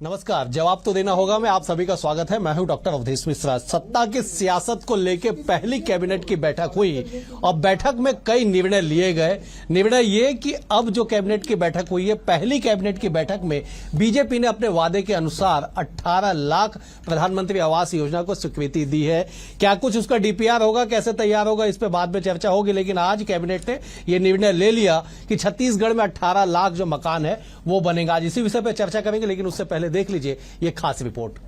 नमस्कार। जवाब तो देना होगा। मैं आप सभी का स्वागत है। मैं हूं डॉक्टर अवधेश मिश्रा। सत्ता की सियासत को लेकर पहली कैबिनेट की बैठक हुई और बैठक में कई निर्णय लिए गए। निर्णय ये कि अब जो कैबिनेट की बैठक हुई है, पहली कैबिनेट की बैठक में बीजेपी ने अपने वादे के अनुसार 18 लाख प्रधानमंत्री आवास योजना को स्वीकृति दी है। क्या कुछ उसका डीपीआर होगा, कैसे तैयार होगा, इस पर बाद में चर्चा होगी, लेकिन आज कैबिनेट ने यह निर्णय ले लिया कि छत्तीसगढ़ में 18 लाख जो मकान है वो बनेगा। आज इसी विषय पर चर्चा करेंगे, लेकिन उससे पहले देख लीजिए ये खास रिपोर्ट।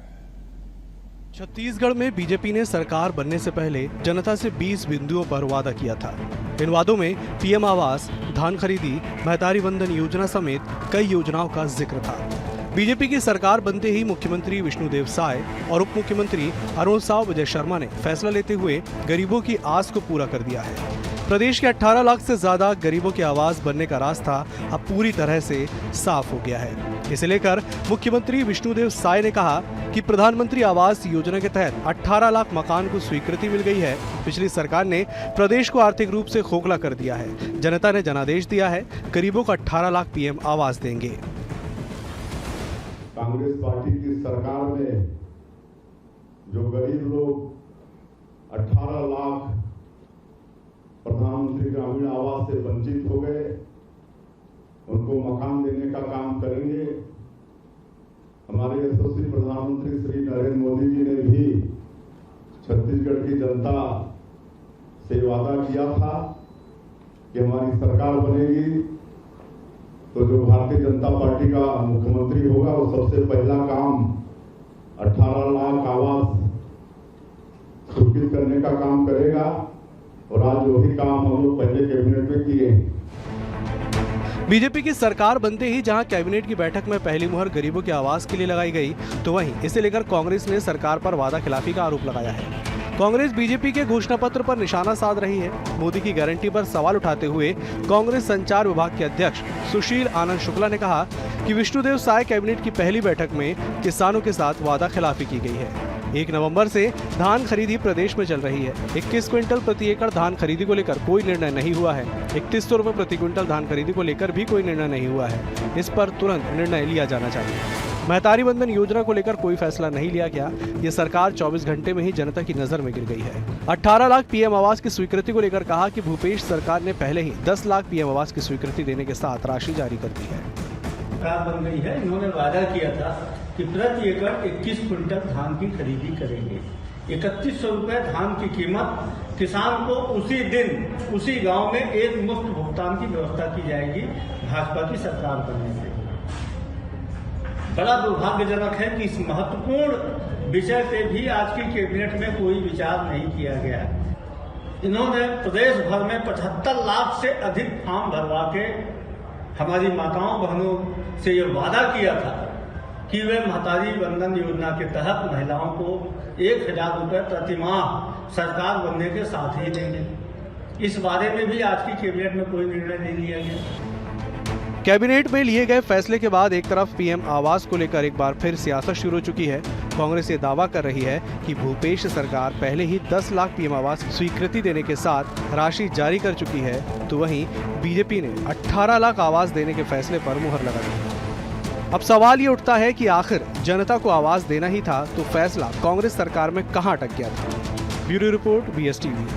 छत्तीसगढ़ में बीजेपी ने सरकार बनने से पहले जनता से 20 बिंदुओं पर वादा किया था। इन वादों में पीएम आवास, धान खरीदी, महतारी वंदन योजना समेत कई योजनाओं का जिक्र था। बीजेपी की सरकार बनते ही मुख्यमंत्री विष्णुदेव साय और उप मुख्यमंत्री अरुण साव विजय शर्मा ने फैसला लेते हुए गरीबों की आस को पूरा कर दिया है। प्रदेश के 18 लाख से ज्यादा गरीबों के आवास बनने का रास्ता अब पूरी तरह से साफ हो गया है। इसे लेकर मुख्यमंत्री विष्णुदेव साय ने कहा कि प्रधानमंत्री आवास योजना के तहत 18 लाख मकान को स्वीकृति मिल गई है। पिछली सरकार ने प्रदेश को आर्थिक रूप से खोखला कर दिया है। जनता ने जनादेश दिया है, गरीबों को 18 लाख पीएम आवास देंगे। कांग्रेस पार्टी की सरकार में जो गरीब लोग 18 लाख प्रधानमंत्री ग्रामीण आवास से वंचित हो गए, उनको मकान देने का काम करेंगे। हमारे यशस्वी प्रधानमंत्री श्री नरेंद्र मोदी जी ने भी छत्तीसगढ़ की जनता से वादा किया था कि हमारी सरकार बनेगी तो जो भारतीय जनता पार्टी का मुख्यमंत्री होगा वो सबसे पहला काम 18 लाख आवास स्वीकृत करने का काम करेगा। और आज वही काम हम लोग पहले कैबिनेट में किए हैं। बीजेपी की सरकार बनते ही जहां कैबिनेट की बैठक में पहली मुहर गरीबों के आवास के लिए लगाई गई, तो वहीं इसे लेकर कांग्रेस ने सरकार पर वादा खिलाफी का आरोप लगाया है। कांग्रेस बीजेपी के घोषणा पत्र पर निशाना साध रही है। मोदी की गारंटी पर सवाल उठाते हुए कांग्रेस संचार विभाग के अध्यक्ष सुशील आनंद शुक्ला ने कहा कि विष्णुदेव साय कैबिनेट की पहली बैठक में किसानों के साथ वादा खिलाफी की गई है। 1 नवंबर से धान खरीदी प्रदेश में चल रही है। 21 क्विंटल प्रति एकड़ धान खरीदी को लेकर कोई निर्णय नहीं हुआ है। 3100 रुपए प्रति क्विंटल धान खरीदी को लेकर भी कोई निर्णय नहीं हुआ है। इस पर तुरंत निर्णय लिया जाना चाहिए। महतारी वंदन योजना को लेकर कोई फैसला नहीं लिया गया। ये सरकार 24 घंटे में ही जनता की नजर में गिर गई है। 18 लाख पीएम आवास की स्वीकृति को लेकर कहा कि भूपेश सरकार ने पहले ही 10 लाख पीएम आवास की स्वीकृति देने के साथ राशि जारी कर दी है। बन गई है। इन्होंने वादा किया था कि प्रति एकड़ 21 क्विंटल धान की खरीदी करेंगे। 3100 रुपए धान की कीमत, किसान को उसी दिन उसी गांव में एक मुफ्त भुगतान की व्यवस्था की जाएगी भाजपा की सरकार बनने से। बड़ा दुर्भाग्यजनक है कि इस महत्वपूर्ण विषय पे भी आज की कैबिनेट में कोई विचार नहीं किया गया। इन्होंने प्रदेश भर में 75 लाख से अधिक फॉर्म भरवा के हमारी माताओं बहनों से ये वादा किया था कि वे महतारी वंदन योजना के तहत महिलाओं को 1000 रुपए प्रति माह सरकार बनने के साथ ही देंगे। इस बारे में भी आज की कैबिनेट में कोई निर्णय नहीं लिया गया। कैबिनेट में लिए गए फैसले के बाद एक तरफ पीएम आवास को लेकर एक बार फिर सियासत शुरू हो चुकी है। कांग्रेस ये दावा कर रही है कि भूपेश सरकार पहले ही 10 लाख पीएम आवास की स्वीकृति देने के साथ राशि जारी कर चुकी है, तो वहीं बीजेपी ने 18 लाख आवास देने के फैसले पर मुहर लगा दी है। अब सवाल ये उठता है कि आखिर जनता को आवास देना ही था तो फैसला कांग्रेस सरकार में कहां अटक गया था। Bureau report, BSTV।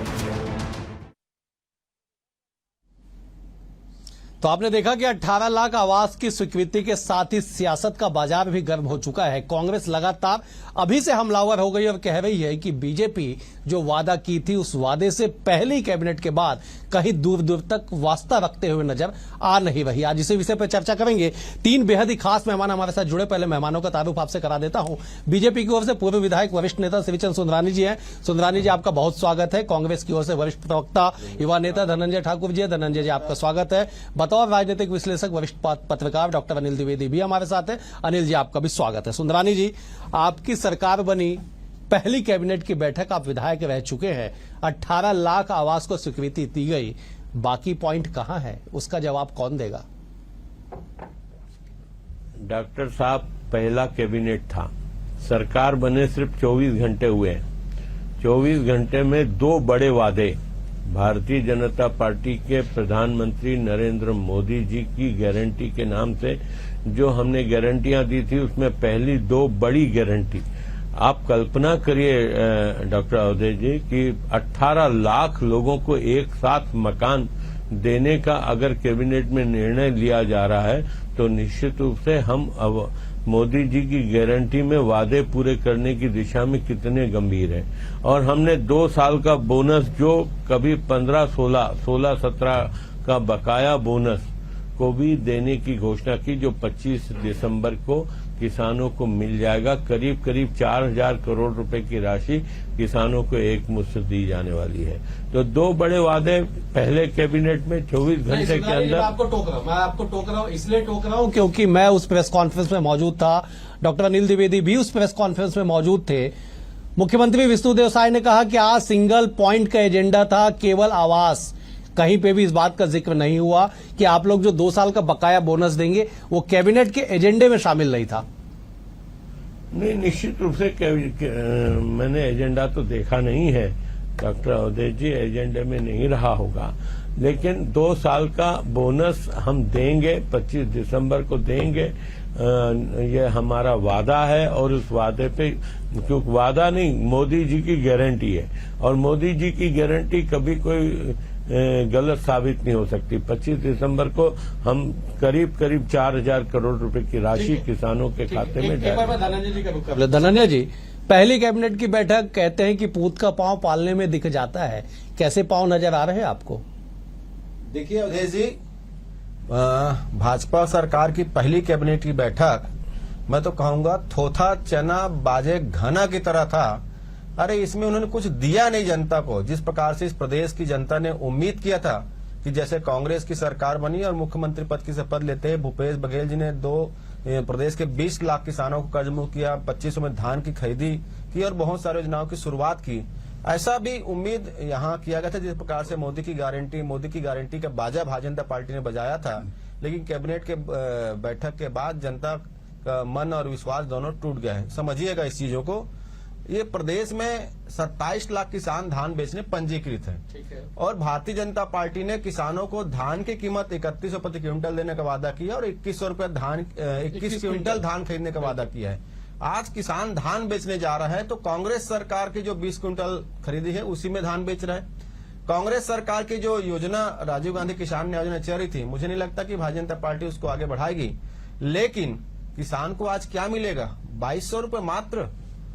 तो आपने देखा कि 18 लाख आवास की स्वीकृति के साथ ही सियासत का बाजार भी गर्म हो चुका है। कांग्रेस लगातार अभी से हमलावर हो गई और कह रही है कि बीजेपी जो वादा की थी उस वादे से पहली कैबिनेट के बाद कहीं दूर दूर तक वास्ता रखते हुए नजर आ नहीं रही। आज इसी विषय पर चर्चा करेंगे। 3 बेहद ही खास मेहमान हमारे साथ जुड़े। पहले मेहमानों का तारुफ आपसे करा देता हूं। बीजेपी की ओर से पूर्व विधायक वरिष्ठ नेता श्रीचंद सुंदरानी जी हैं। सुंदरानी जी, आपका बहुत स्वागत है। कांग्रेस की ओर से वरिष्ठ प्रवक्ता युवा नेता धनंजय ठाकुर जी। धनंजय जी, आपका स्वागत है। बतौर राजनीतिक विश्लेषक वरिष्ठ पत्रकार डॉक्टर अनिल द्विवेदी भी हमारे साथ है। अनिल जी, आपका भी स्वागत है। सुंदरानी जी, आपकी सरकार बनी, पहली कैबिनेट की बैठक, आप विधायक रह चुके हैं, 18 लाख आवास को स्वीकृति दी गई, बाकी पॉइंट कहां है, उसका जवाब कौन देगा? डॉक्टर साहब, पहला कैबिनेट था, सरकार बने सिर्फ 24 घंटे हुए हैं। 24 घंटे में 2 बड़े वादे भारतीय जनता पार्टी के प्रधानमंत्री नरेंद्र मोदी जी की गारंटी के नाम से जो हमने गारंटियां दी थी उसमें पहली 2 बड़ी गारंटी, आप कल्पना करिए डॉक्टर अवधेश जी कि 18 लाख लोगों को एक साथ मकान देने का अगर कैबिनेट में निर्णय लिया जा रहा है तो निश्चित रूप से हम अब मोदी जी की गारंटी में वादे पूरे करने की दिशा में कितने गंभीर हैं। और हमने 2 साल का बोनस जो कभी 15-16-17 का बकाया बोनस को भी देने की घोषणा की, जो 25 दिसंबर को किसानों को मिल जाएगा। करीब करीब 4000 करोड़ रुपए की राशि किसानों को एक मुश्त दी जाने वाली है। तो 2 बड़े वादे पहले कैबिनेट में 24 घंटे के अंदर। मैं आपको टोक रहा हूं इसलिए टोक रहा हूं क्योंकि मैं उस प्रेस कॉन्फ्रेंस में मौजूद था, डॉक्टर अनिल द्विवेदी भी उस प्रेस कॉन्फ्रेंस में मौजूद थे। मुख्यमंत्री विष्णुदेव साय ने कहा कि आज सिंगल पॉइंट का एजेंडा था, केवल आवास। कहीं पे भी इस बात का जिक्र नहीं हुआ कि आप लोग जो 2 साल का बकाया बोनस देंगे वो कैबिनेट के एजेंडे में शामिल नहीं था। नहीं, निश्चित रूप से मैंने एजेंडा तो देखा नहीं है डॉक्टर अवधेश जी, एजेंडे में नहीं रहा होगा, लेकिन 2 साल का बोनस हम देंगे, 25 दिसंबर को देंगे। ये हमारा वादा है और उस वादे पे, क्योंकि वादा नहीं, मोदी जी की गारंटी है और मोदी जी की गारंटी कभी कोई गलत साबित नहीं हो सकती। 25 दिसंबर को हम करीब करीब 4000 करोड़ रुपए की राशि किसानों के खाते में डालेंगे। धनंजय जी, पहली कैबिनेट की बैठक कहते हैं कि पूत का पांव पालने में दिख जाता है, कैसे पांव नजर आ रहे हैं आपको? देखिए अवधेश जी, भाजपा सरकार की पहली कैबिनेट की बैठक मैं तो कहूंगा थोथा चना बाजे घना की तरह था। अरे इसमें उन्होंने कुछ दिया नहीं जनता को। जिस प्रकार से इस प्रदेश की जनता ने उम्मीद किया था कि जैसे कांग्रेस की सरकार बनी और मुख्यमंत्री पद की शपथ लेते हैं भूपेश बघेल जी ने प्रदेश के 20 लाख किसानों को कर्ज मुक्त किया, 2500 में धान की खरीदी की और बहुत सारी योजनाओं की शुरुआत की। ऐसा भी उम्मीद यहाँ किया गया था जिस प्रकार से मोदी की गारंटी का बाजा भारतीय जनता पार्टी ने बजाया था। लेकिन कैबिनेट के बैठक के बाद जनता का मन और विश्वास दोनों टूट गए हैं। समझिएगा इस चीजों को। ये प्रदेश में 27 लाख किसान धान बेचने पंजीकृत हैं और भारतीय जनता पार्टी ने किसानों को धान की कीमत 3100 प्रति क्विंटल देने का वादा किया और 2100 रुपए 21 क्विंटल धान खरीदने का वादा किया है। आज किसान धान बेचने जा रहा है तो कांग्रेस सरकार की जो 20 क्विंटल खरीदी है उसी में धान बेच रहा है। कांग्रेस सरकार की जो योजना राजीव गांधी किसान योजना चल रही थी, मुझे नहीं लगता कि भारतीय जनता पार्टी उसको आगे बढ़ाएगी। लेकिन किसान को आज क्या मिलेगा? 2200 रुपए मात्र।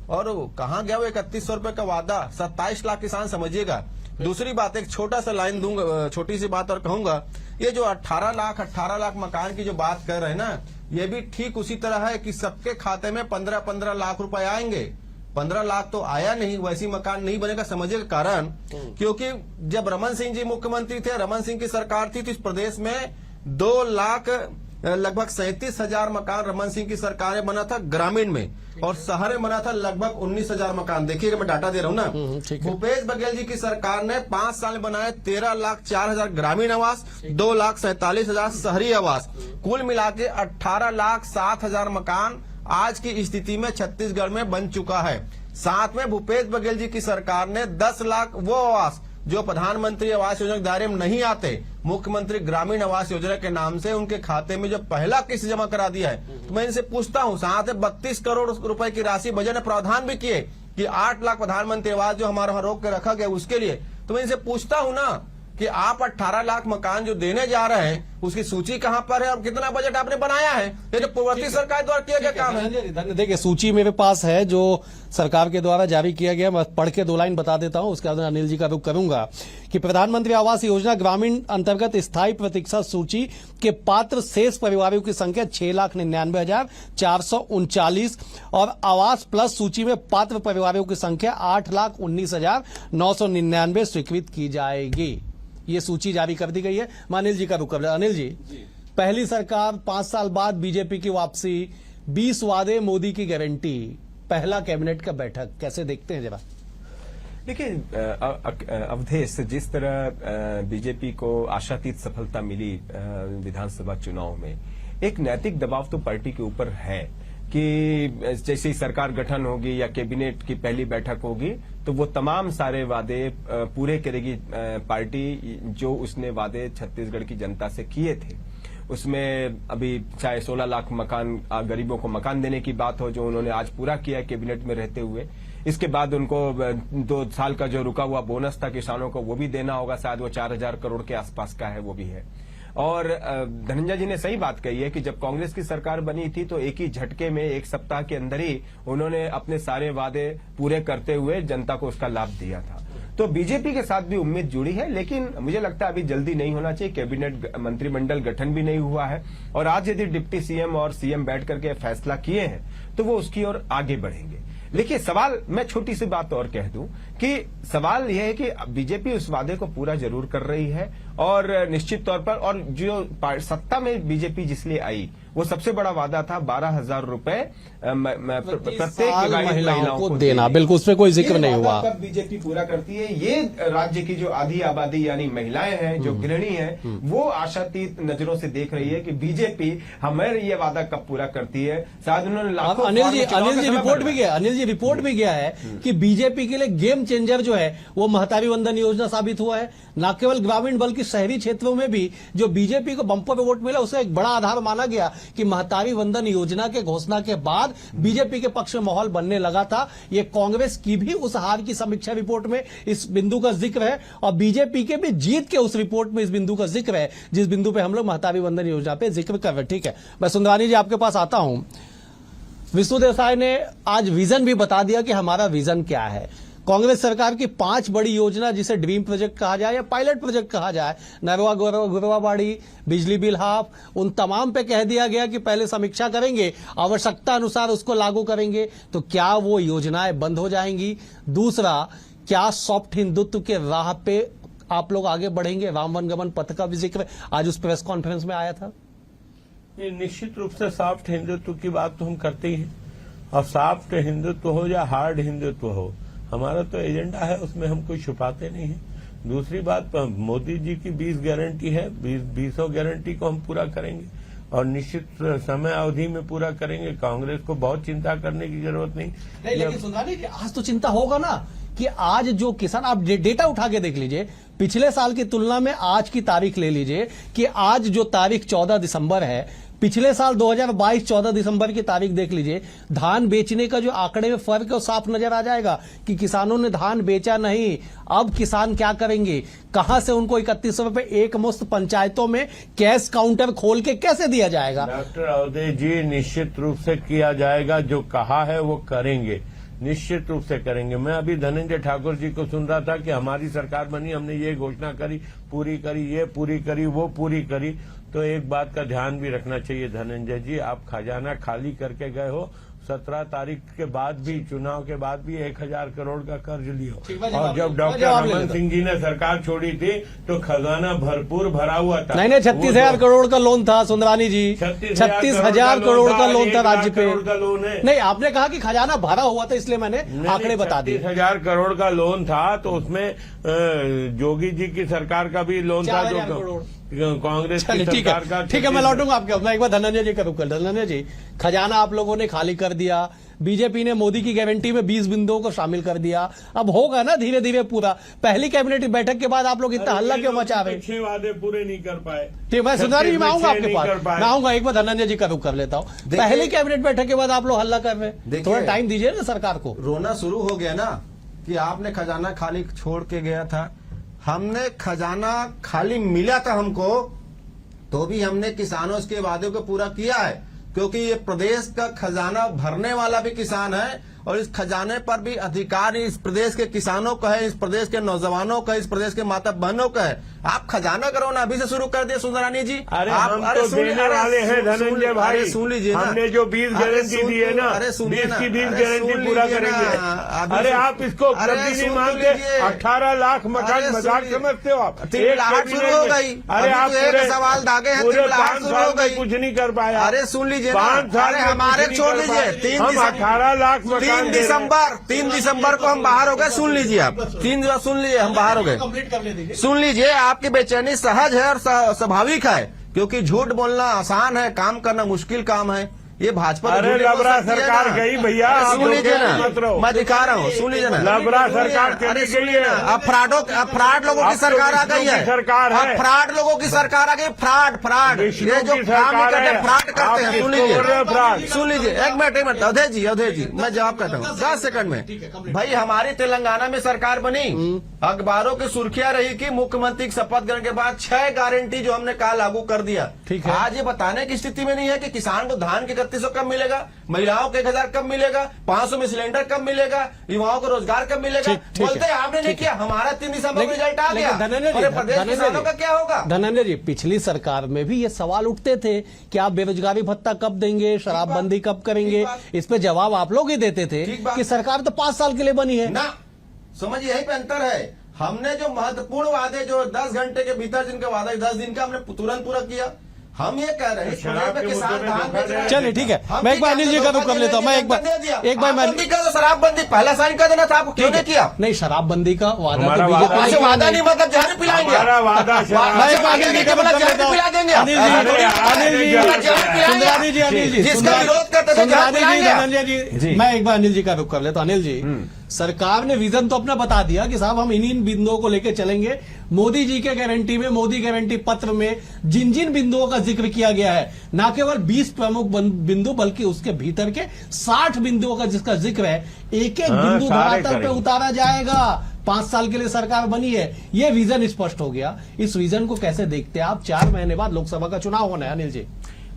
और कहाँ गया वो 3100 रुपए का वादा? 27 लाख किसान। समझिएगा। दूसरी बात, एक छोटा सा लाइन दूंगा, छोटी सी बात और कहूंगा, ये जो 18 लाख मकान की जो बात कर रहे हैं ना, ये भी ठीक उसी तरह है कि सबके खाते में 15-15 लाख रुपए आएंगे। 15 लाख तो आया नहीं, वैसी मकान नहीं बनेगा। समझिएगा कारण, क्योंकि जब रमन सिंह जी मुख्यमंत्री थे, रमन सिंह की सरकार थी, तो इस प्रदेश में 2 लाख लगभग 37,000 मकान रमन सिंह की सरकार में बना था ग्रामीण में, और शहर में बना था लगभग 19,000 मकान। देखिएगा, मैं डाटा दे रहा हूं ना। भूपेश बघेल जी की सरकार ने 5 साल में बनाए 13,04,000 ग्रामीण आवास, 2,47,000 शहरी आवास, कुल मिला के 18,07,000 मकान आज की स्थिति में छत्तीसगढ़ में बन चुका है। साथ में भूपेश बघेल जी की सरकार ने 10 लाख वो आवास जो प्रधानमंत्री आवास योजना के दायरे में नहीं आते, मुख्यमंत्री ग्रामीण आवास योजना के नाम से उनके खाते में जो पहला किस्त जमा करा दिया है। तो मैं इनसे पूछता हूं, साथ में 32 करोड़ रुपए की राशि बजट ने प्रावधान भी किए कि 8 लाख प्रधानमंत्री आवास जो हमारा वहां रोक के रखा गया उसके लिए। तो मैं इनसे पूछता हूं ना कि आप 18 लाख मकान जो देने जा रहे हैं उसकी सूची कहां पर है और कितना बजट आपने बनाया है? ये जो पूर्ववर्ती सरकार द्वारा किया गया काम है। देखिए, सूची मेरे पास है जो सरकार के द्वारा जारी किया गया। मैं पढ़ के 2 लाइन बता देता हूं, उसके बाद अनिल जी का रुख करूंगा कि प्रधानमंत्री आवास योजना ग्रामीण अंतर्गत स्थायी प्रतीक्षा सूची के पात्र शेष परिवारों की संख्या 6,99,439 और आवास प्लस सूची में पात्र परिवारों की संख्या 8,19,999 स्वीकृत की जाएगी। ये सूची जारी कर दी गई है। अनिल जी का रुख कर। अनिल जी, पहली सरकार, 5 साल बाद बीजेपी की वापसी, 20 वादे, मोदी की गारंटी, पहला कैबिनेट का बैठक, कैसे देखते हैं जरा? देखिए अवधेश, जिस तरह बीजेपी को आशातीत सफलता मिली विधानसभा चुनाव में, एक नैतिक दबाव तो पार्टी के ऊपर है कि जैसे ही सरकार गठन होगी या कैबिनेट की पहली बैठक होगी तो वो तमाम सारे वादे पूरे करेगी पार्टी जो उसने वादे छत्तीसगढ़ की जनता से किए थे। उसमें अभी चाहे 16 लाख मकान गरीबों को मकान देने की बात हो जो उन्होंने आज पूरा किया है कैबिनेट में रहते हुए। इसके बाद उनको 2 साल का जो रुका हुआ बोनस था किसानों को वो भी देना होगा, शायद वो 4000 करोड़ के आसपास का है, वो भी है। और धनंजय जी ने सही बात कही है कि जब कांग्रेस की सरकार बनी थी तो एक ही झटके में 1 सप्ताह के अंदर ही उन्होंने अपने सारे वादे पूरे करते हुए जनता को उसका लाभ दिया था। तो बीजेपी के साथ भी उम्मीद जुड़ी है, लेकिन मुझे लगता है अभी जल्दी नहीं होना चाहिए। कैबिनेट मंत्रिमंडल गठन भी नहीं हुआ है और आज यदि डिप्टी सीएम और सीएम बैठ करके फैसला किए हैं तो वो उसकी ओर आगे बढ़ेंगे। देखिए सवाल, मैं छोटी सी बात और कह दूं कि सवाल यह है कि बीजेपी उस वादे को पूरा जरूर कर रही है और निश्चित तौर पर, और जो सत्ता में बीजेपी जिसलिए आई वो सबसे बड़ा वादा था 12,000 रुपए प्रत्येक महिलाओं को देना। बिल्कुल, उसमें कोई जिक्र नहीं हुआ। कब बीजेपी पूरा करती है, ये राज्य की जो आधी आबादी यानी महिलाएं हैं, जो गृहिणी हैं, वो आशातीत नजरों से देख रही है कि बीजेपी हमें ये वादा कब पूरा करती है। शायद उन्होंने लाखों अनिल जी रिपोर्ट भी गया है कि बीजेपी के लिए गेम चेंजर जो है वो महतारी वंदन योजना साबित हुआ है। न केवल ग्रामीण बल्कि शहरी क्षेत्रों में भी जो बीजेपी को बंपर पे वोट मिला उसका एक बड़ा आधार माना गया कि महतारी वंदन योजना के घोषणा के बाद बीजेपी के पक्ष में माहौल बनने लगा था। ये कांग्रेस की भी उस हार की समीक्षा रिपोर्ट में इस बिंदु का जिक्र है और बीजेपी के भी जीत के उस रिपोर्ट में इस बिंदु का जिक्र है, जिस बिंदु पे हम लोग महतारी वंदन योजना पे जिक्र कर रहे हैं। ठीक है, मैं सुंदरानी जी आपके पास आता हूं। विष्णु देसाई ने आज विजन भी बता दिया कि हमारा विजन क्या है। कांग्रेस सरकार की 5 बड़ी योजना, जिसे ड्रीम प्रोजेक्ट कहा जाए या पायलट प्रोजेक्ट कहा जाए, नरवा गुरवाबाड़ी, बिजली बिल हाफ, उन तमाम पे कह दिया गया कि पहले समीक्षा करेंगे, आवश्यकता अनुसार उसको लागू करेंगे। तो क्या वो योजनाएं बंद हो जाएंगी? दूसरा, क्या सॉफ्ट हिंदुत्व के राह पे आप लोग आगे बढ़ेंगे? राम वनगमन पथ का भी जिक्र आज उस प्रेस कॉन्फ्रेंस में आया था। ये निश्चित रूप से सॉफ्ट हिंदुत्व की बात तो हम करते ही हैं, और सॉफ्ट हिंदुत्व हो या हार्ड हिंदुत्व हो, हमारा तो एजेंडा है, उसमें हम कोई छुपाते नहीं है। दूसरी बात, मोदी जी की 20 गारंटी है, 20 गारंटी को हम पूरा करेंगे और निश्चित समय अवधि में पूरा करेंगे। कांग्रेस को बहुत चिंता करने की जरूरत नहीं। लेकिन सुंदरानी जी, आज तो चिंता होगा ना कि आज जो किसान, आप डेटा उठा के देख लीजिए, पिछले साल की तुलना में आज की तारीख ले लीजिए कि आज जो तारीख 14 दिसंबर है, पिछले साल 2022 14 दिसंबर की तारीख देख लीजिए, धान बेचने का जो आंकड़े में फर्क है वो साफ नजर आ जाएगा कि किसानों ने धान बेचा नहीं। अब किसान क्या करेंगे? कहां से उनको 3100 रुपए एक मुश्त पंचायतों में कैश काउंटर खोल के कैसे दिया जाएगा? डॉक्टर अवधेश जी, निश्चित रूप से किया जाएगा, जो कहा है वो करेंगे, निश्चित रूप से करेंगे। मैं अभी धनंजय ठाकुर जी को सुन रहा था कि हमारी सरकार बनी, हमने ये घोषणा करी, पूरी करी, ये पूरी करी, वो पूरी करी। तो एक बात का ध्यान भी रखना चाहिए धनंजय जी, आप खजाना खाली करके गए हो। 17 तारीख के बाद भी, चुनाव के बाद भी 1000 करोड़ का कर्ज लियो, और जब डॉक्टर रमन सिंह जी ने सरकार छोड़ी थी तो खजाना भरपूर भरा हुआ था। नहीं, 36,000 करोड़ का लोन था सुंदरानी जी, 36,000 करोड़ का लोन था राज्य पे। लोन है नहीं, आपने कहा कि खजाना भरा हुआ था, इसलिए मैंने आंकड़े बता दिए। 36,000 करोड़ का लोन था, तो उसमें जोगी जी की सरकार का भी लोन था, जो कांग्रेस की सरकार का। ठीक है, मैं लौटूंगा आपके। मैं एक बार धनंजय जी का रुक कर। धनंजय जी, खजाना आप लोगों ने खाली कर दिया, बीजेपी ने मोदी की गारंटी में 20 बिंदुओं को शामिल कर दिया, अब होगा ना धीरे धीरे पूरा। पहली कैबिनेट बैठक के बाद आप लोग इतना हल्ला क्यों मचा रहे? 6 वादे पूरे नहीं कर पाए। ठीक, मैं सुंदरानी जी मैं आऊंगा आपके पास, मैं आऊंगा। एक बार धनंजय जी का रुक कर लेता हूँ। पहली कैबिनेट बैठक के बाद आप लोग हल्ला कर रहे हैं, थोड़ा टाइम दीजिए ना सरकार को। रोना शुरू हो गया ना कि आपने खजाना खाली छोड़ के गया था। हमने खजाना खाली मिला था हमको, तो भी हमने किसानों के वादे को पूरा किया है, क्योंकि ये प्रदेश का खजाना भरने वाला भी किसान है और इस खजाने पर भी अधिकार इस प्रदेश के किसानों का है, इस प्रदेश के नौजवानों का, इस प्रदेश के माता बहनों का है। आप खजाना करो ना, अभी से शुरू कर दिए सुंदरानी जी। अरे हम तो देने वाले हैं धनंजय भाई, सुन लीजिए, हमने जो 20 गारंटी दी है ना, 20 की 20 गारंटी पूरा करेंगे। अरे आप इसको उपलब्धि नहीं मानते। 18 लाख मकान मजाक समझते हो आप? 3 लाख शुरू हो गई। अरे आप सवाल दागे हैं, पूरे 3 लाख 5 शुरू हो साल गई, में कुछ नहीं कर पाया। अरे सुन लीजिए, 5 साल हमारे छोड़ लीजिए। हम 18 लाख मकान 3 दिसंबर को हम बाहर हो गए। सुन लीजिए आप, 3 सुन लीजिए, हम बाहर हो गए। सुन लीजिए, आपकी बेचैनी सहज है और स्वाभाविक है, क्योंकि झूठ बोलना आसान है, काम करना मुश्किल काम है। ये भाजपा तो अरे झूठी बोल लबरा सकती है सरकार ना। गई भैया, आप सुन लीजिए लोग मत ना, रहो। मैं दिखा रहा हूँ, सुन लीजिए ना। लबरा सरकार अरे चली सुनिए गई ना, है। अब फ्रॉड लोगों की अब तो सरकार आ गई विष्णु है। की सरकार है। अब फ्रॉड लोगों की सरकार आ गई। फ्रॉड विष्णु ये जो की सरकार है। फ्रॉड करते आप हैं। सुन किसको बोल रहे हो फ्रॉड? लीजिए, सुन लीजिए, एक मिनट अवधेश जी मैं जवाब करता हूँ 10 सेकंड में। भाई हमारी तेलंगाना में सरकार बनी, अखबारों की सुर्खियां रही कि मुख्यमंत्री की शपथ ग्रहण के बाद 6 गारंटी जो हमने कहा लागू कर दिया। ठीक है। आज ये बताने की स्थिति में नहीं है कि किसान को धान के 3100 कब मिलेगा, महिलाओं को 1000 कब मिलेगा, 500 में सिलेंडर कब मिलेगा, युवाओं को रोजगार कब मिलेगा। ठीक बोलते है, आपने नहीं किया, हमारा 3 दिसंबर को लेकिन- रिजल्ट आ गया। लेकिन धनंजय जी, और प्रदेश धनंजय किसानों जी, का क्या होगा? धनंजय जी, पिछली सरकार में भी ये सवाल उठते थे कि आप बेरोजगारी भत्ता कब देंगे, शराबबंदी कब करेंगे। इस पे जवाब आप लोग ही देते थे ठीक बात। कि सरकार तो 5 साल के लिए बनी है। ना समझ, यही पे अंतर है। हमने जो महत्वपूर्ण वादे जो 10 घंटे के भीतर जिनका वादा 10 दिन का हमने तुरंत पूरा किया। हम ये कह रहे हैं शराब के किसान मुद्दे में धान बेच रहे हैं। चलिए ठीक है, हम मैं एक बार ठीक अनिल जी का रुख कर लेता हूँ। मैं एक बार शराबबंदी का तो शराबबंदी पहला साइन कर देना था, आपको क्यों नहीं किया? नहीं, शराबबंदी का वादा हमारा तो वादा बीजेपी ऐसे वादा नहीं, मतलब जहर पिलाएंगे। हमारा वादा शराब- मैं एक बार अनिल जी का रुख कर लेता हूँ। पिला देंगे। अनिल जी, अरे यार, अनिल जी, सुंदरानी जी, अनिल जी, जिसका विरोध करते थे, सुंदरानी जी, जहाँ धनंजय जी, मैं एक बार अनिल जी का रुख कर लेता हूँ। अनिल जी, सरकार ने विजन तो अपना बता दिया कि साहब हम इन बिंदुओं को लेकर चलेंगे। मोदी जी के गारंटी में, मोदी गारंटी पत्र में जिन जिन बिंदुओं का जिक्र किया गया है, न केवल 20 प्रमुख बिंदु बल्कि उसके भीतर के 60 बिंदुओं का जिसका जिक्र है, एक एक हाँ, बिंदु सारे धरातल पे करेंगे। उतारा जाएगा। 5 साल के लिए सरकार बनी है, ये विजन स्पष्ट हो गया। इस विजन को कैसे देखते हैं आप? 4 महीने बाद लोकसभा का चुनाव होना है। अनिल जी,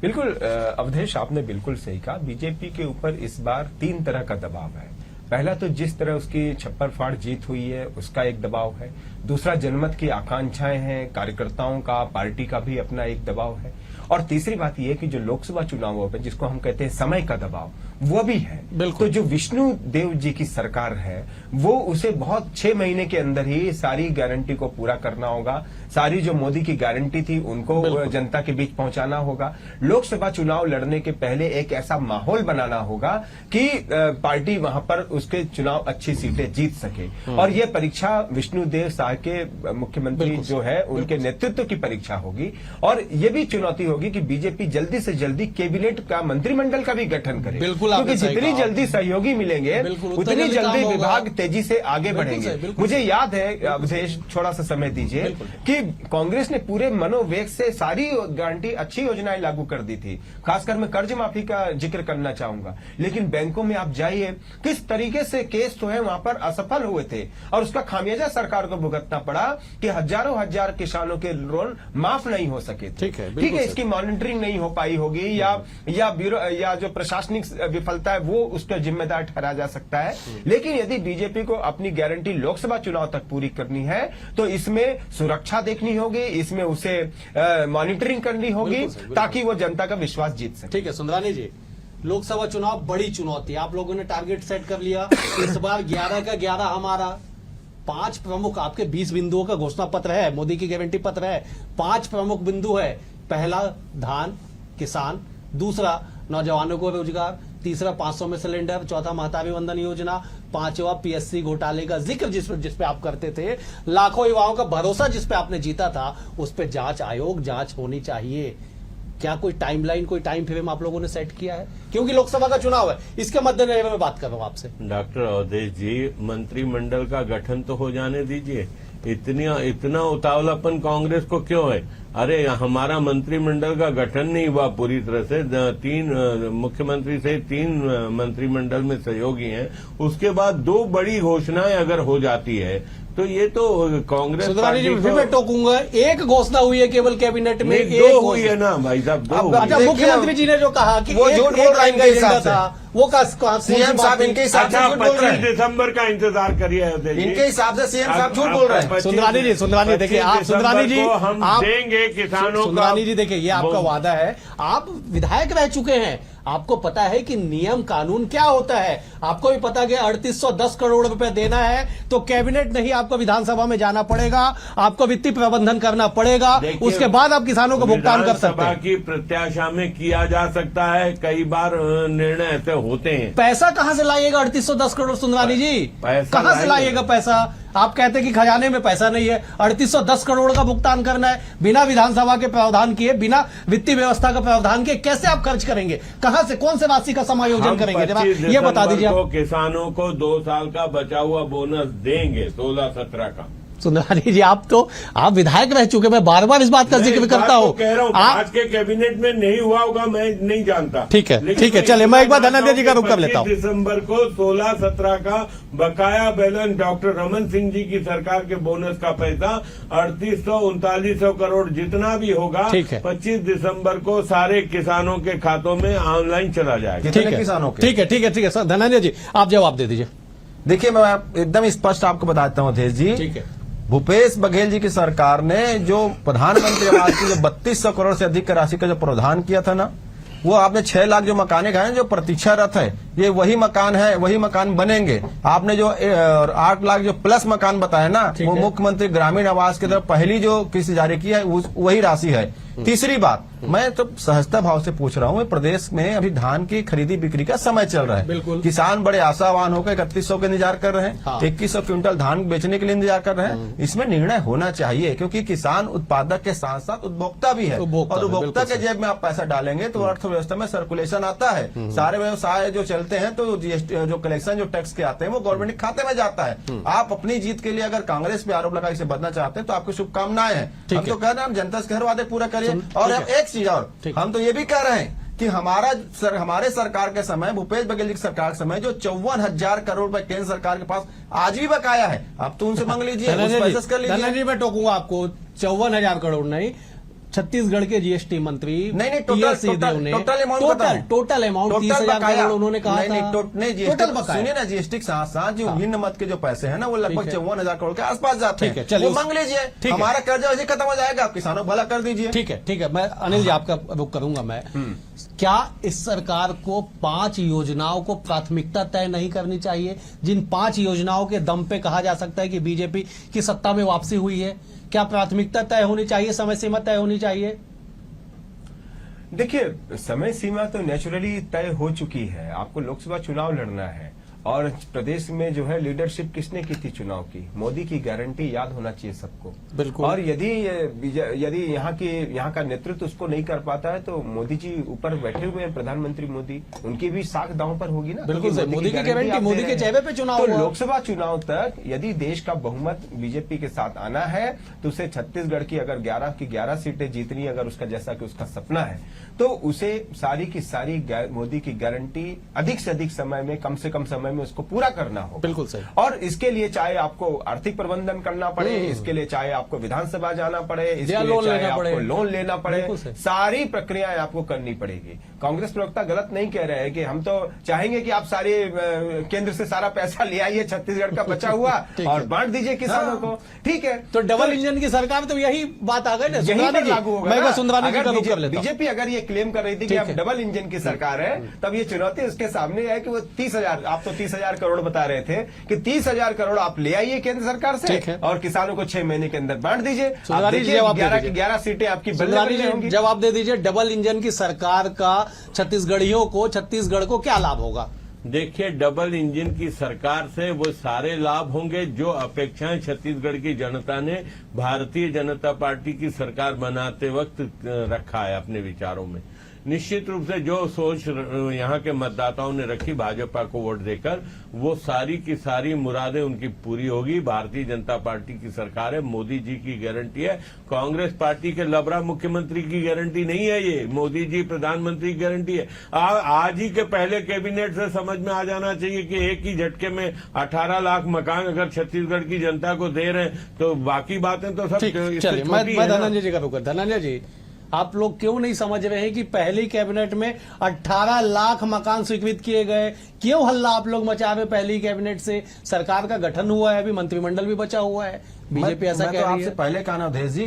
बिल्कुल अवधेश, आपने बिल्कुल सही कहा। बीजेपी के ऊपर इस बार 3 तरह का दबाव है। पहला तो जिस तरह उसकी छप्पर फाड़ जीत हुई है उसका एक दबाव है। दूसरा जनमत की आकांक्षाएं हैं, कार्यकर्ताओं का, पार्टी का भी अपना एक दबाव है। और तीसरी बात यह है कि जो लोकसभा चुनावों में जिसको हम कहते हैं समय का दबाव, वो भी है। बिल्कुल। तो जो विष्णु देव जी की सरकार है वो उसे बहुत 6 महीने के अंदर ही सारी गारंटी को पूरा करना होगा। सारी जो मोदी की गारंटी थी उनको जनता के बीच पहुंचाना होगा। लोकसभा चुनाव लड़ने के पहले एक ऐसा माहौल बनाना होगा कि पार्टी वहां पर उसके चुनाव अच्छी सीटें जीत सके। और ये परीक्षा विष्णु देव शाह के मुख्यमंत्री जो है उनके नेतृत्व की परीक्षा होगी। और ये भी चुनौती होगी कि बीजेपी जल्दी से जल्दी कैबिनेट का, मंत्रिमंडल का भी गठन करे। बिल्कुल, क्योंकि आपने सही जितनी कहा। जल्दी सहयोगी मिलेंगे बिल्कुल, उतना उतनी जल्दी काम जल्दी होगा। विभाग तेजी से आगे बिल्कुल बढ़ेंगे। सही, बिल्कुल मुझे याद है अवधेश, थोड़ा सा समय दीजिए, बिल्कुल। कि कांग्रेस ने पूरे मनोवेग से सारी गारंटी, अच्छी योजनाएं लागू कर दी थी। खासकर मैं कर्ज माफी का जिक्र करना चाहूंगा। लेकिन बैंकों में आप जाइए, किस तरीके से केस जो है वहां पर असफल हुए थे और उसका खामियाजा सरकार को भुगतना पड़ा कि हजारों हजार किसानों के लोन माफ नहीं हो सके थे। ठीक है, बिल्कुल ठीक है, सही। इसकी मॉनिटरिंग नहीं हो पाई होगी या ब्यूरो या जो प्रशासनिक विफलता है वो उसका जिम्मेदार ठहरा जा सकता है। लेकिन यदि बीजेपी को अपनी गारंटी लोकसभा चुनाव तक पूरी करनी है तो इसमें सुरक्षा देखनी होगी, इसमें उसे मॉनिटरिंग करनी होगी बिल्कुल सही, बिल्कुल। ताकि वो जनता का विश्वास जीत सके। ठीक है सुंदरानी जी, लोकसभा चुनाव बड़ी चुनौती, आप लोगों ने टारगेट सेट कर लिया। इस बार 11 का 11 हमारा। 5 प्रमुख आपके 20 बिंदुओं का घोषणा पत्र है, मोदी की गारंटी पत्र है। 5 प्रमुख बिंदु है। पहला धान, किसान। दूसरा नौजवानों को रोजगार। तीसरा 500 में सिलेंडर। चौथा महतारी वंदन योजना। 5वां पीएससी घोटाले का जिक्र जिसपे आप करते थे। लाखों युवाओं का भरोसा जिसपे आपने जीता था, उस पे जांच आयोग, जांच होनी चाहिए। क्या कोई टाइमलाइन, कोई टाइम फ्रेम आप लोगों ने सेट किया है? क्योंकि लोकसभा का चुनाव है, इसके मद्देनजर मैं बात कर रहा हूं आपसे। डॉक्टर अवधेश जी, मंत्रिमंडल का गठन तो हो जाने दीजिए। इतना उतावलापन कांग्रेस को क्यों है? अरे हमारा मंत्रिमंडल का गठन नहीं हुआ पूरी तरह से। 3 मुख्यमंत्री से 3 मंत्रिमंडल में सहयोगी हैं। उसके बाद 2 बड़ी घोषणाएं अगर हो जाती है तो ये तो कांग्रेस सुंदरानी जी, पार्टी फिर मैं टोकूंगा। एक घोषणा हुई है केवल कैबिनेट में, नहीं, एक 2 हुई है ना भाई साहब, 2 अब हुई है। अच्छा, देखिए, मुख्यमंत्री जी ने जो कहा कि वो एक झूठ बोल रहे हैं इनके हिसाब से। था, वो सीएम साहब इनके हिसाब से अच्छा, झूठ बोल रहे 25 हैं। दिसंबर का इंतजार करिए अवधेश जी। इनके हिसाब से सीएम साहब झूठ बोल रहे हैं। सुंदरानी जी, सुंदरानी देखिए, आप 25 सुंदरानी जी, दिसंबर को हम आप देंगे किसानों का। सुंदरानी जी देखिए, ये आपका वादा है। आप विधायक रह चुके हैं, आपको पता है कि नियम कानून क्या होता है। आपको भी पता है कि 3810 करोड़ रुपए देना है तो कैबिनेट नहीं, आपको विधानसभा में जाना पड़ेगा, आपको वित्तीय प्रबंधन करना पड़ेगा, देखिए, उसके बाद आप किसानों को भुगतान कर सकते विधानसभा हैं। की प्रत्याशा में किया जा सकता है, कई बार निर्णय ऐसे होते हैं। पैसा कहां से लाइएगा 3810 करोड़ सुंदरानी जी? पैसा कहां से लाएंगे। लाइएगा पैसा? आप कहते हैं कि खजाने में पैसा नहीं है, 3810 करोड़ का भुगतान करना है, बिना विधानसभा के प्रावधान किए, बिना वित्तीय व्यवस्था का प्रावधान किए, कैसे आप खर्च करेंगे? कहां से, कौन से राशि का समायोजन करेंगे? जरा ये बता दीजिए आप। किसानों को 2 साल का बचा हुआ बोनस देंगे, 16-17 का। सुंदरानी जी, आप विधायक रह चुके, मैं बार बार इस बात का जिक्र करता हूं। कह रहा हूं, आप आज के कैबिनेट में नहीं हुआ होगा, मैं नहीं जानता। ठीक है, चलिए मैं एक बार धनंजय जी का रुख कर लेता हूं। 25 दिसंबर को 16-17 का बकाया बैलेंस डॉक्टर रमन सिंह जी की सरकार के बोनस का पैसा 3800-3900 करोड़ जितना भी होगा, ठीक है। 25 दिसंबर को सारे किसानों के खातों में ऑनलाइन चला जाएगा। कितने किसानों के? ठीक है सर, धनंजय जी आप जवाब दे दीजिए। देखिए, मैं एकदम स्पष्ट आपको बताता हूं अवधेश जी। ठीक है, भूपेश बघेल जी की सरकार ने जो प्रधानमंत्री आवास की जो 3200 करोड़ से अधिक की राशि का जो प्रावधान किया था ना, वो आपने 6 लाख जो मकाने कहे जो प्रतीक्षारत है, ये वही मकान है, वही मकान बनेंगे। आपने जो 8 लाख जो प्लस मकान बताया ना, वो मुख्यमंत्री ग्रामीण आवास की तरफ पहली जो किस्त जारी की है वही राशि है। तीसरी बात, मैं तो सहजता भाव से पूछ रहा हूँ, प्रदेश में अभी धान की खरीदी बिक्री का समय चल रहा है। बिल्कुल। किसान बड़े आशावान होकर 3100 का इंतजार कर रहे हैं, हाँ। 2100 क्विंटल धान बेचने के लिए इंतजार कर रहे हैं। इसमें निर्णय होना चाहिए, क्योंकि किसान उत्पादक के साथ साथ उपभोक्ता भी है, और उपभोक्ता के जेब में आप पैसा डालेंगे तो अर्थव्यवस्था में सर्कुलेशन आता है। सारे व्यवसाय जो चलते हैं तो जीएसटी जो कलेक्शन जो टैक्स के आते हैं वो गवर्नमेंट के खाते में जाता है। आप अपनी जीत के लिए अगर कांग्रेस पे आरोप लगा इसे बदलना चाहते हैं तो आपको शुभकामनाएं हैं। हम तो कह रहे हैं हम जनता से हर वादे पूरा करिए। और एक चीज और, हम तो ये भी कह रहे हैं कि हमारे सरकार के समय, भूपेश बघेल जी की सरकार के समय जो 54,000 करोड़ रुपए केंद्र सरकार के पास आज भी बकाया है, अब तो उनसे मांग लीजिए, उस पैसे से कर लीजिए। धनंजय मैं टोकूंगा आपको, 54,000 करोड़ नहीं, छत्तीसगढ़ के जीएसटी मंत्री नहीं, टोटल अमाउंट 30,000 करोड़ उन्होंने कहा था। टोटल बकाया, सुनिए ना, जीएसटी के साथ साथ जो भिन्न मत के जो पैसे हैं ना, वो लगभग 54,000 करोड़ के आसपास जाते हैं। वो मांग लीजिए, हमारा कर्जा वैसे खत्म हो जाएगा, आप किसानों को भला कर दीजिए। ठीक है, मैं अनिल जी आपका रुख करूंगा। मैं क्या इस सरकार को 5 योजनाओं को प्राथमिकता तय नहीं करनी चाहिए, जिन 5 योजनाओं के दम पे कहा जा सकता है कि बीजेपी की सत्ता में वापसी हुई है? क्या प्राथमिकता तय होनी चाहिए, समय सीमा तय होनी चाहिए? देखिए, समय सीमा तो नेचुरली तय हो चुकी है। आपको लोकसभा चुनाव लड़ना है, और प्रदेश में जो है लीडरशिप किसने की थी चुनाव की? मोदी की गारंटी याद होना चाहिए सबको। बिल्कुल। और यदि यहाँ का नेतृत्व उसको नहीं कर पाता है तो मोदी जी ऊपर बैठे हुए हैं, प्रधानमंत्री मोदी, उनकी भी साख दांव पर होगी ना। बिल्कुल, मोदी की गारंटी, मोदी के चेहरे पे चुनाव तो हुआ। लोकसभा चुनाव तक यदि देश का बहुमत बीजेपी के साथ आना है तो उसे छत्तीसगढ़ की अगर 11 की 11 सीटें जीतनी, अगर उसका जैसा कि उसका सपना है, तो उसे सारी की सारी मोदी की गारंटी अधिक से अधिक समय में, कम से कम समय में उसको पूरा करना हो। बिल्कुल सही। और इसके लिए चाहे आपको आर्थिक प्रबंधन करना पड़े, इसके लिए चाहे आपको विधानसभा जाना पड़े, इसके लिए चाहे आपको लोन लेना पड़े, सारी प्रक्रियाएं आपको करनी पड़ेगी। कांग्रेस प्रवक्ता गलत नहीं कह रहे हैं कि हम तो चाहेंगे कि आप सारे केंद्र से सारा पैसा ले आइए, छत्तीसगढ़ का बचा हुआ, और बांट दीजिए किसानों को। ठीक है, तो डबल इंजन की सरकार, तो यही बात आ गई ना, यहीं पर लागू होगा ना। बीजेपी अगर ये क्लेम कर रही थी कि आप डबल इंजन की सरकार है, तब ये चुनौती उसके सामने है कि वो 30,000, आप तो 30,000 करोड़ बता रहे थे कि 30,000 करोड़ आप ले आइए केंद्र सरकार से, और किसानों को 6 महीने के अंदर बांट दीजिए। 11 की 11 सीटें आपकी होंगी। जवाब दे दीजिए, डबल इंजन की सरकार का छत्तीसगढ़ियों को, छत्तीसगढ़ को क्या लाभ होगा? देखिए, डबल इंजन की सरकार से वो सारे लाभ होंगे जो अपेक्षाएं छत्तीसगढ़ की जनता ने भारतीय जनता पार्टी की सरकार बनाते वक्त रखा है अपने विचारों में। निश्चित रूप से जो सोच यहाँ के मतदाताओं ने रखी भाजपा को वोट देकर, वो सारी की सारी मुरादें उनकी पूरी होगी। भारतीय जनता पार्टी की सरकार है, मोदी जी की गारंटी है, कांग्रेस पार्टी के लबरा मुख्यमंत्री की गारंटी नहीं है। ये मोदी जी प्रधानमंत्री की गारंटी है। आज ही के पहले कैबिनेट से समझ में आ जाना चाहिए कि एक ही झटके में 18 लाख मकान अगर छत्तीसगढ़ की जनता को दे रहे हैं तो बाकी बातें तो सब। चलिए, मैं धनंजय जी का रुक। धनंजय जी, आप लोग क्यों नहीं समझ रहे हैं कि पहली कैबिनेट में 18 लाख मकान स्वीकृत किए गए? क्यों हल्ला आप लोग मचा रहे? पहली कैबिनेट से सरकार का गठन हुआ है, अभी मंत्रिमंडल भी बचा हुआ है, बीजेपी ऐसा कह रही है। आपसे पहले कहा ना अवधेश जी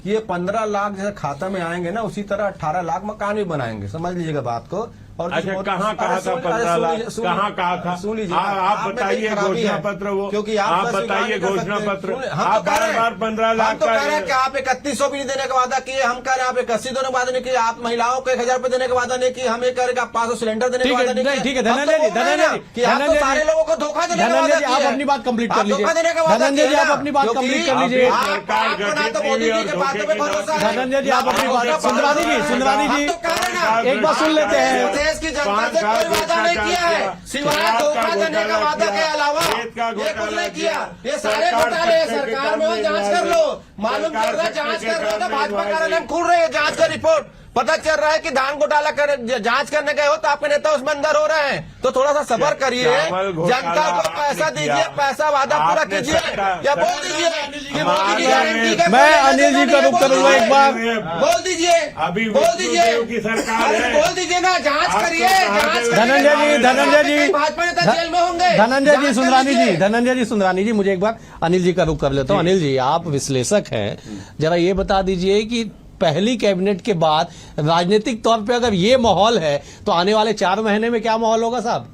कि ये 15 लाख जैसे खाता में आएंगे ना, उसी तरह 18 लाख मकान भी बनाएंगे। समझ लीजिएगा बात को। और अच्छा, कहाँ कहा था 15 लाख? कहाँ कहा था? सुन लीजिए, आप बताइए घोषणा पत्र वो, क्योंकि आप तो बताइए घोषणा पत्र। आप बार बार 15 लाख हम तो कह रहे हैं कि आप 3100 भी नहीं देने का वादा किए, हम कह रहे हैं आप 81 देने का वादा नहीं किए, आप महिलाओं को 1000 रुपए देने का वादा नहीं किए, हम ये कह रहे हैं कि आप 500 सिलेंडर देने का वादा नहीं किए। ठीक है धनंजय जी, धनंजय जी, कि आप तो सारे लोगों को धोखा देने का वादा धनंजय जी, आप किए। अपनी बात कंप्लीट कर आप धोखा देने का लीजिए। वादा धनंजय जी, किए आप ना, अपनी बात क्योंकि कंप्लीट कर लीजिए। आपको ना तो मोदी जी के बातों पे भरोसा है। धनंजय जी, आप अपनी बात, सुंदरानी जी, सुंदरानी जी, हम तो कह रहे हैं ना, एक बात सुन लेते हैं। देश की जनता से कोई वादा नहीं किया है, सिवाय धोखा देने का वादा के अलावा ये कुछ नहीं किया। ये सारे घोटाले सरकार में हो, जांच कर लो। मालूम चल रहा है, जांच कर रहे हो तो भाजपा कार्यालय खुल रही है जांच का रिपोर्ट। पता चल रहा है कि धान घोटाला जांच करने गए हो तो आपके नेता उसमें अंदर हो रहे हैं। तो थोड़ा सा सब्र करिए, जनता को पैसा दीजिए, पैसा वादा पूरा कीजिए, या बोल दीजिए कि मोदी की गारंटी के। मैं अनिल जी का रुख करूंगा एक बार। बोल दीजिए, अभी बोल दीजिए की सरकार है। बोल दीजिए ना, जांच करिए, जांच धनंजय जी, धनंजय जी, भाजपा नेता जेल में होंगे। धनंजय जी, जांच कर सुंदरानी जी, लीजिए। धनंजय जी, सुंदरानी जी, मुझे एक बार अनिल जी का रुख कर लेता हूँ। अनिल जी, आप विश्लेषक हैं, जरा ये बता दीजिए कि पहली कैबिनेट के बाद राजनीतिक तौर पे अगर ये माहौल है तो आने वाले 4 महीने में क्या माहौल होगा साहब?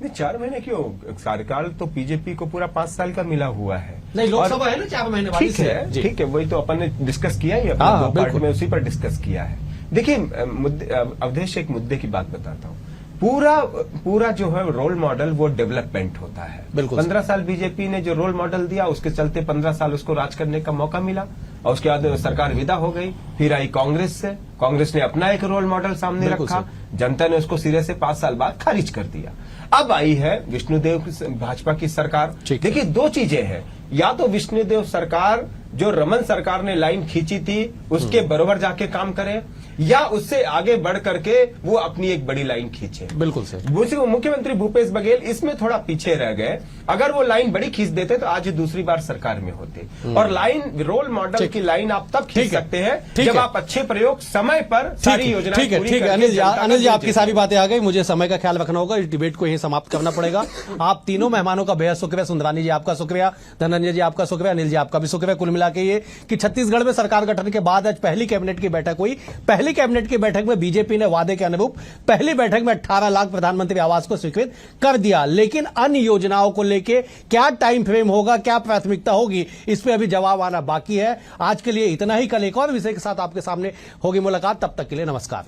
नहीं, 4 महीने क्यों? कार्यकाल तो बीजेपी को पूरा 5 साल का मिला हुआ है। नहीं, और लोकसभा है ना 4 महीने बाद। ठीक है, जी। ठीक है, वही तो अपन ने डिस्कस किया ही अपने हाँ, 2 पार्ट बिल्कुल। में, उसी पर डिस्कस किया है। देखिए, अवधेश, एक मुद्दे की बात बताता हूँ। पूरा जो है रोल मॉडल वो डेवलपमेंट होता है। बिल्कुल। 15 साल बीजेपी ने जो रोल मॉडल दिया, उसके चलते 15 साल उसको राज करने का मौका मिला, और उसके बाद सरकार विदा हो गई। फिर आई कांग्रेस से, कांग्रेस ने अपना एक रोल मॉडल सामने बिल्कुल रखा, जनता ने उसको सिरे से 5 साल बाद खारिज कर दिया। अब आई है विष्णुदेव की भाजपा की सरकार। ठीक है। देखिए, 2 चीजें हैं, या तो विष्णुदेव सरकार जो रमन सरकार ने लाइन खींची थी उसके बराबर जाके काम करे, या उससे आगे बढ़ करके वो अपनी एक बड़ी लाइन खींचे। बिल्कुल सही। मुख्यमंत्री भूपेश बघेल इसमें थोड़ा पीछे रह गए। अगर वो लाइन बड़ी खींच देते तो आज दूसरी बार सरकार में होते। और लाइन, रोल मॉडल की लाइन आप तब खींच सकते हैं जब आप अच्छे प्रयोग समय पर सारी योजना। ठीक है अनिल जी, आपकी सारी बातें आ गई। मुझे समय का ख्याल रखना होगा, इस डिबेट को यहीं समाप्त करना पड़ेगा। आप तीनों मेहमानों का बेहद शुक्रिया। सुंदरानी जी आपका शुक्रिया, धनंजय जी आपका शुक्रिया, अनिल जी आपका भी शुक्रिया। कुल मिला के ये कि छत्तीसगढ़ में सरकार गठन के बाद आज पहली कैबिनेट की बैठक हुई। पहली कैबिनेट की बैठक में बीजेपी ने वादे के अनुरूप पहली बैठक में 18 लाख प्रधानमंत्री आवास को स्वीकृत कर दिया, लेकिन अन्य योजनाओं को लेकर क्या टाइम फ्रेम होगा, क्या प्राथमिकता होगी, इस पर अभी जवाब आना बाकी है। आज के लिए इतना ही, कल एक और विषय के साथ आपके सामने होगी मुलाकात। तब तक के लिए नमस्कार।